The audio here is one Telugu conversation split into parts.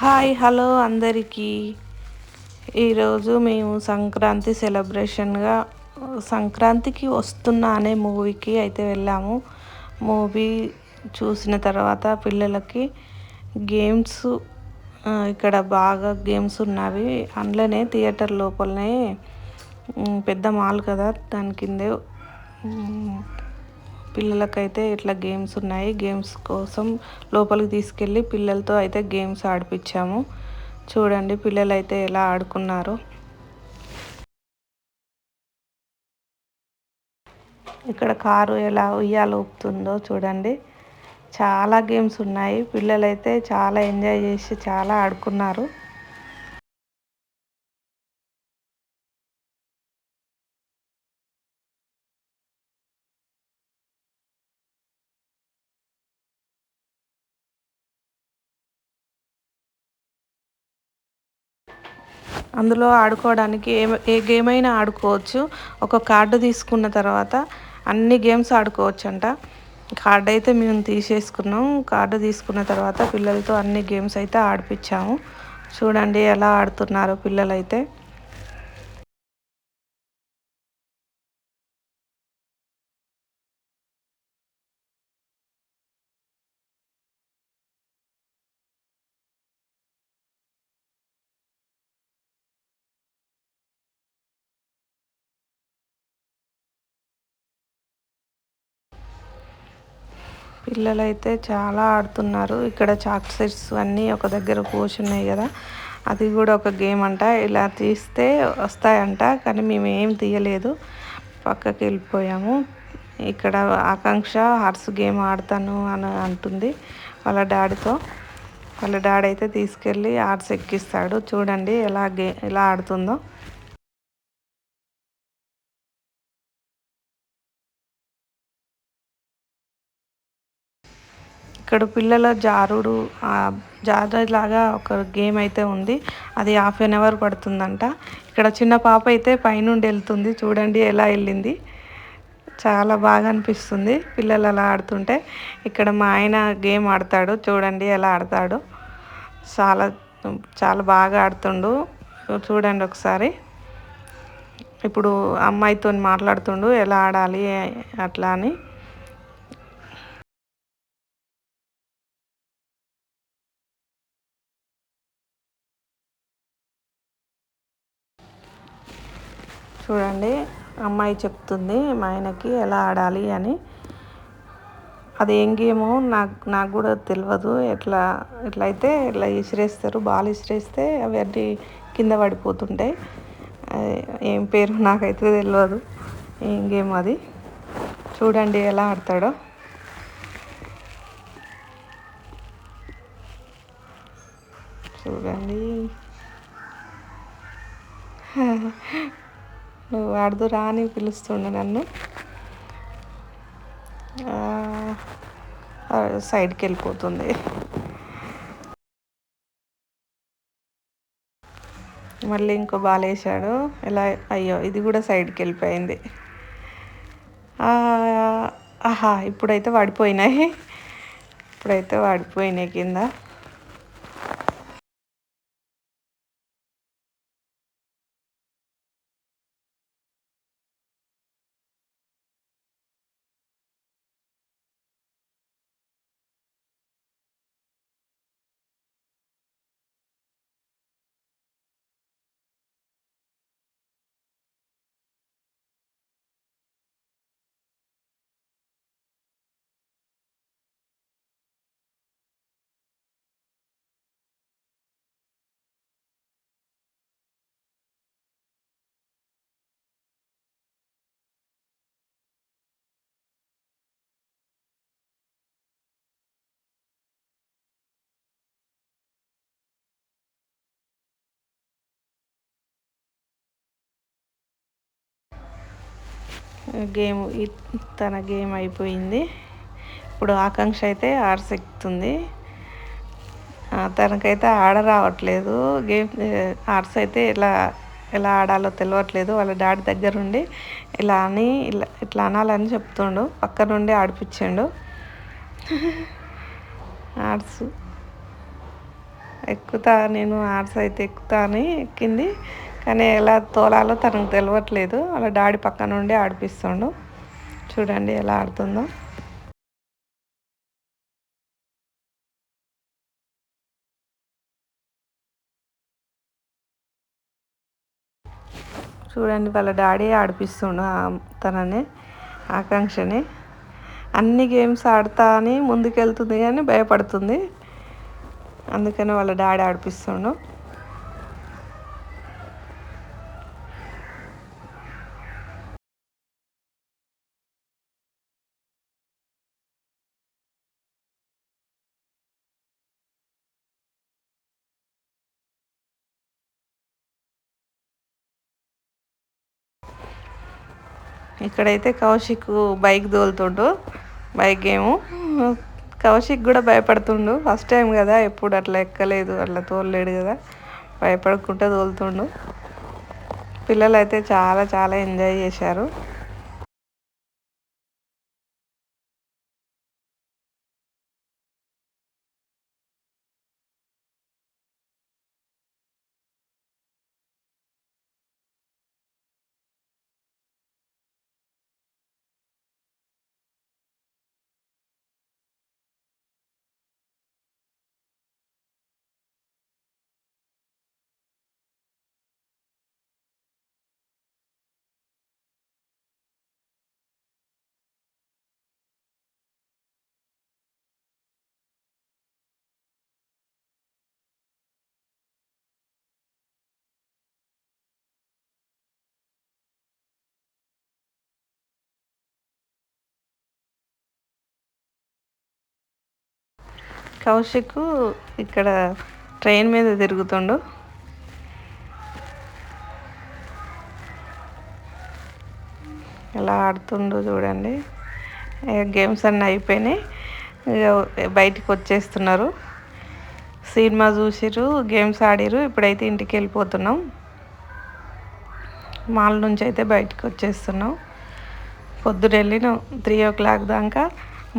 హాయ్ హలో అందరికీ. ఈరోజు మేము సంక్రాంతి సెలబ్రేషన్గా సంక్రాంతికి వస్తున్నా అనే మూవీకి అయితే వెళ్ళాము. మూవీ చూసిన తర్వాత పిల్లలకి గేమ్స్ ఇక్కడ బాగా గేమ్స్ ఉన్నవి. అందులోనే థియేటర్ లోపలనే పెద్ద మాల్ కదా, దాని కిందే పిల్లలకైతే ఇట్లా గేమ్స్ ఉన్నాయి. గేమ్స్ కోసం లోపలికి తీసుకెళ్ళి పిల్లలతో అయితే గేమ్స్ ఆడిపించాము. చూడండి పిల్లలు అయితే ఎలా ఆడుకున్నారు. ఇక్కడ కారు ఎలా ఉయ్యాల ఊపుతుందో చూడండి. చాలా గేమ్స్ ఉన్నాయి. పిల్లలైతే చాలా ఎంజాయ్ చేసి చాలా ఆడుకున్నారు. అందులో ఆడుకోవడానికి ఏ గేమ్ అయినా ఆడుకోవచ్చు. ఒక కార్డు తీసుకున్న తర్వాత అన్ని గేమ్స్ ఆడుకోవచ్చు అంట. కార్డు అయితే మేము తీసేసుకున్నాం. కార్డు తీసుకున్న తర్వాత పిల్లలతో అన్ని గేమ్స్ అయితే ఆడిపించాము. చూడండి ఎలా ఆడుతున్నారు పిల్లలైతే. పిల్లలైతే చాలా ఆడుతున్నారు. ఇక్కడ చాక్ సెట్స్ అన్నీ ఒక దగ్గర పోషున్నాయి కదా, అది కూడా ఒక గేమ్ అంట. ఇలా తీస్తే వస్తాయంట, కానీ మేము ఏం తీయలేదు, పక్కకి వెళ్ళిపోయాము. ఇక్కడ ఆకాంక్ష హార్స్ గేమ్ ఆడతాను అని అంటుంది వాళ్ళ డాడీతో. వాళ్ళ డాడీ అయితే తీసుకెళ్ళి హార్స్ ఎక్కిస్తాడు. చూడండి ఎలా ఆడుతుందో. ఇక్కడ పిల్లల జారుడులాగా ఒక గేమ్ అయితే ఉంది. అది 1/2 అవర్ పడుతుందంట. ఇక్కడ చిన్న పాప అయితే పైనుండి వెళ్తుంది. చూడండి ఎలా వెళ్ళింది. చాలా బాగా అనిపిస్తుంది పిల్లలు అలా ఆడుతుంటే. ఇక్కడ మా ఆయన గేమ్ ఆడతాడు. చూడండి ఎలా ఆడతాడు. చాలా చాలా బాగా ఆడుతుండు. చూడండి ఒకసారి. ఇప్పుడు అమ్మాయితో మాట్లాడుతుండు ఎలా ఆడాలి అట్లా అని. చూడండి అమ్మాయి చెప్తుంది మా ఆయనకి ఎలా ఆడాలి అని. అది ఏం గేమో నాకు కూడా తెలియదు. ఎట్లయితే ఇట్లా విసిరేస్తారు, బాల్ విసిరేస్తే అవి అన్నీ కింద పడిపోతుంటాయి. ఏం పేరు నాకైతే తెలియదు, ఏం గేమ్ అది. చూడండి ఎలా ఆడతాడో. చూడండి నువ్వు ఆడుదురా అని పిలుస్తుండే నన్ను. సైడ్కి వెళ్ళిపోతుంది. మళ్ళీ ఇంకో బాల్ వేసాడు. అయ్యో ఇది కూడా సైడ్కి వెళ్ళిపోయింది. ఆహా ఇప్పుడైతే పడిపోయినాయి కింద. తన గేమ్ అయిపోయింది. ఇప్పుడు ఆకాంక్ష అయితే హార్స్ ఎక్కుతుంది. తనకైతే ఆడ రావట్లేదు గేమ్. హార్స్ అయితే ఎలా ఆడాలో తెలియట్లేదు. వాళ్ళ డాడీ దగ్గర ఉండి ఇట్లా అనాలని చెప్తుండు, పక్క నుండి ఆడిపించాడు హార్స్. ఎక్కుతా నేను ఆర్ట్స్ అయితే ఎక్కుతా అని ఎక్కింది. కానీ ఎలా తోలాలో తనకు తెలియట్లేదు. వాళ్ళ డాడీ పక్క నుండి ఆడిపిస్తుండు. చూడండి ఎలా ఆడుతుందో. చూడండి వాళ్ళ డాడీ ఆడిపిస్తుండు తనని, ఆకాంక్షని. అన్ని గేమ్స్ ఆడతా అని ముందుకెళ్తుంది కానీ భయపడుతుంది. అందుకని వాళ్ళ డాడీ ఆడిపిస్తుండు. ఇక్కడైతే కౌశిక్ బైక్ తోలుతుండు. Bike game. కౌశిక్ కూడా భయపడుతుండు. ఫస్ట్ టైం కదా, ఎప్పుడు అట్లా ఎక్కలేదు, అట్లా తోలలేడు కదా, భయపడకుండా తోలుతుండు. పిల్లలు అయితే చాలా చాలా ఎంజాయ్ చేశారు. కౌశిక్ ఇక్కడ ట్రైన్ మీద తిరుగుతుండు. ఎలా ఆడుతుండో చూడండి. గేమ్స్ అన్నీ అయిపోయినాయి, బయటికి వచ్చేస్తున్నారు. సినిమా చూసిరు, గేమ్స్ ఆడిరు. ఇప్పుడైతే ఇంటికి వెళ్ళిపోతున్నాం. మాల్ నుంచి అయితే బయటికి వచ్చేస్తున్నాం. పొద్దున వెళ్ళినాం 3 o'clock దాకా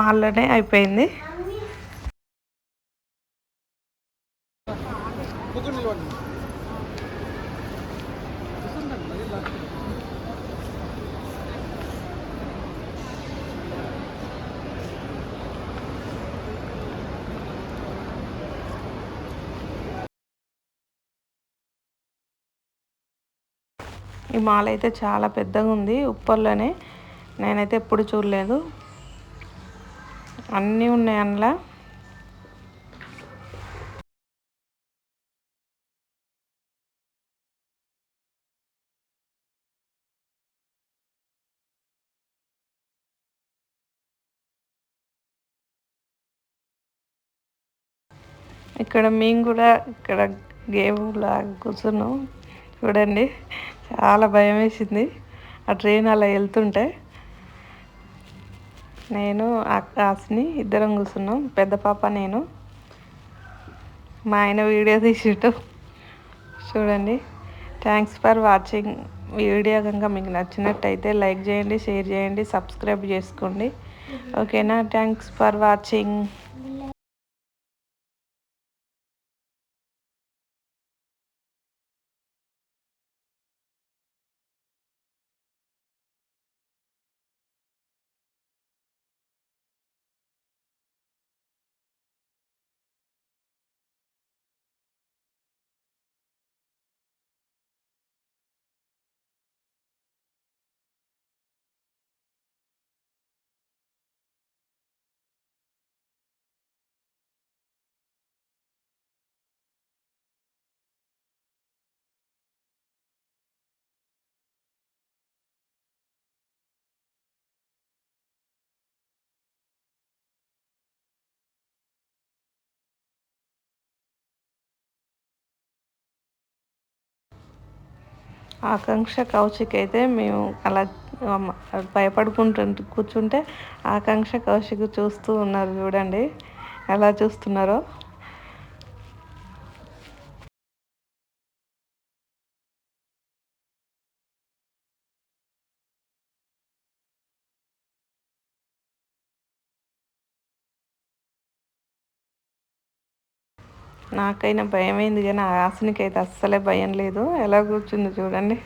మాల్లోనే అయిపోయింది. ఈ మాల్ అయితే చాలా పెద్దగా ఉంది, ఉప్పర్లోనే. నేనైతే ఎప్పుడు చూడలేదు. అన్నీ ఉన్నాయి అందులో. ఇక్కడ మేము కూడా ఇక్కడ గేమ్లా కూర్చున్నాం. చూడండి చాలా భయం వేసింది ఆ ట్రైన్ అలా వెళ్తుంటే. నేను ఆకాశ్ని ఇద్దరం కూర్చున్నాం, పెద్ద పాప నేను. మా ఆయన వీడియో తీసిట్టు. చూడండి. Thanks for watching. వీడియో కనుక మీకు నచ్చినట్టయితే లైక్ చేయండి, షేర్ చేయండి, సబ్స్క్రైబ్ చేసుకోండి. ఓకేనా? Thanks for watching. Akanksha Kaushik అయితే మేము అలా భయపడుకుంటూ కూర్చుంటే ఆకాంక్ష కౌశిక్ చూస్తూ ఉన్నారు. చూడండి ఎలా చూస్తున్నారో. నాకైనా భయమైంది కానీ ఆ హాసినికి అయితే అస్సలే భయం లేదు. ఎలా కూర్చుంది చూడండి.